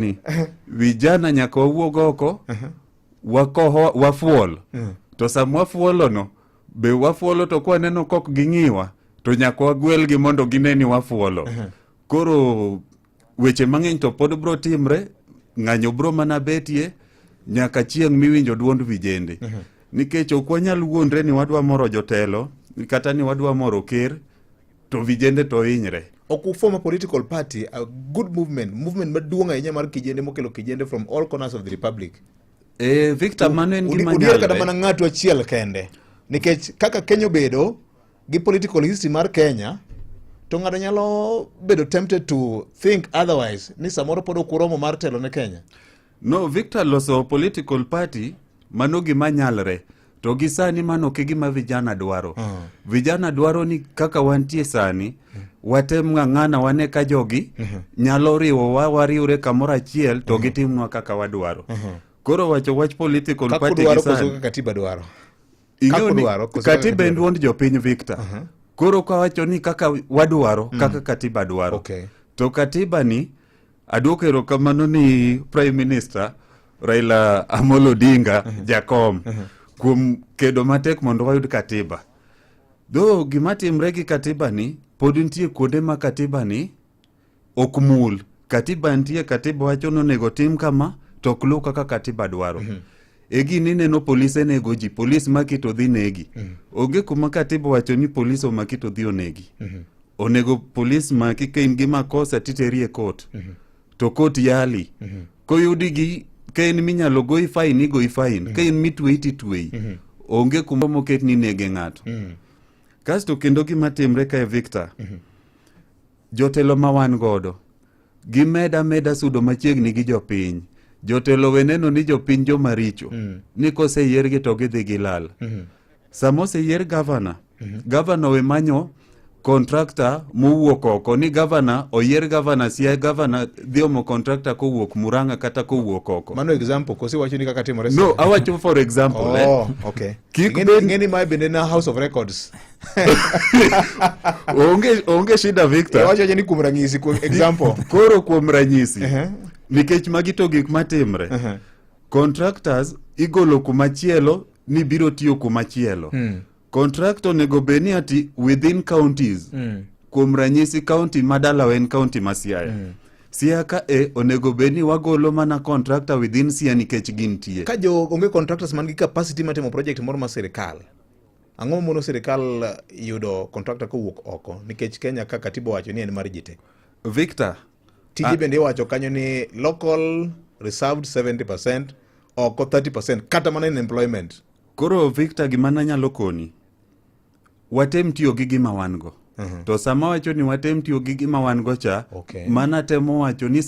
ni vijana nyaka wawuog oko wafuol to sama wafuolo no be wafuolo to kwa neno kok ging'iwa to nyaka wagwel gi mondo gineni wafuolo. Koro weche mang'eny to pod bro timre, ng'anyo bro mana betie nyaka chieng' miwinjo duond vijende. Nikech ok wanyal wuondre ni wadwa moro jotelo kata ni wadwa moro ker to vijende to hinyre. Ok form a political party, a good movement maduong' ahinya mar kijende mokelo kijende from all corners of the republic. Victor mano en gima nyalre. Kada mana ng'ato achiel kende. Nikech kaka Kenya bedo gi political history mar Kenya, to ng'ato nyalo bedo tempted to think otherwise, ni samoro pod okuromo mar telo ne Kenya. No, Victor, loso political party mano gima nyalre. To gi sani mano ke gima vijana dwaro. Vijana dwaro ni kaka wantie sani, watem ng'ang'ana wane ka jogi, nyalo riwo wariure kamoro achiel to gitimnwa kaka wadwaro. Koro wacho wach political party gi sani. Kaka katiba dwaro. Katiba en duond jopiny, Victor. Koro kwa wacho ni kaka wadwaro, kaka katiba dwaro. Okay. To katiba ni, aduoko erokamano ni Prime Minister Raila Amolo Odinga jakom kuom kedo matek mondo wayud katiba. Do gima timre gi katiba ni, pod nitie kuonde ma katiba ni ok mul. Katiba nitie, katiba wacho no nego tim kama, to ok luw kaka katiba dwaro. Egi ni neno polise nego ji, polis maki to dhi negi. Onge kuma katiba wacho ni polis omaki to dhi onegi. Onego polis maki ka in gi makosa titeri e court. To court yali. Koyudi gi ka in minyalo goi fine, igoi fine. Ka in mitwei titwei. Onge kuma moket ni nege ng'ato. Kasto kendo gima timre ka Victor. Jotelo ma wan godo. Gimeda sudo machiegni gi jopiny. Jotelo weneno ni jopiny joma richo. Ni kose yiergi to gidhi gilal. Samose yier governor. Governor we manyo contractor mowuok oko. Ni governor oyier governor, siya governor dhiomo contractor kowuok Murang'a kata kowuok oko. Mano example, kosi wacho ni kaka timore. No, awacho for example. Okay. Ngeni ma bende na House of Records. Onge shida, Victor. Wacho ni kuom ranyisi, kuom example. Koro kuom ranyisi. Nikech magi to gik matimre. Contractors igolo kumachielo ni biro tiyo kumachielo. Contractor nego beni ati within counties. Kuom ranyisi county madala en county ma Siaya. Siaya ka onego beni wagolo mana contractor within Siaya nikech gintie. Ka jo onge contractors man gi capacity matimo project moro ma sirikal. Ang'o mono sirikal yudo contractor kowuok oko nikech Kenya ka katiba wacho ni en mar jite. Victor, tiji bende wacho kanyo ni local reserved 70%, oko 30%, kata mana in employment. Koro Victor, gimana nyalo koni, watem tiyo gi gima wan go. To sama wacho ni watem tiyo gi gima wan go cha, mana temo wacho ni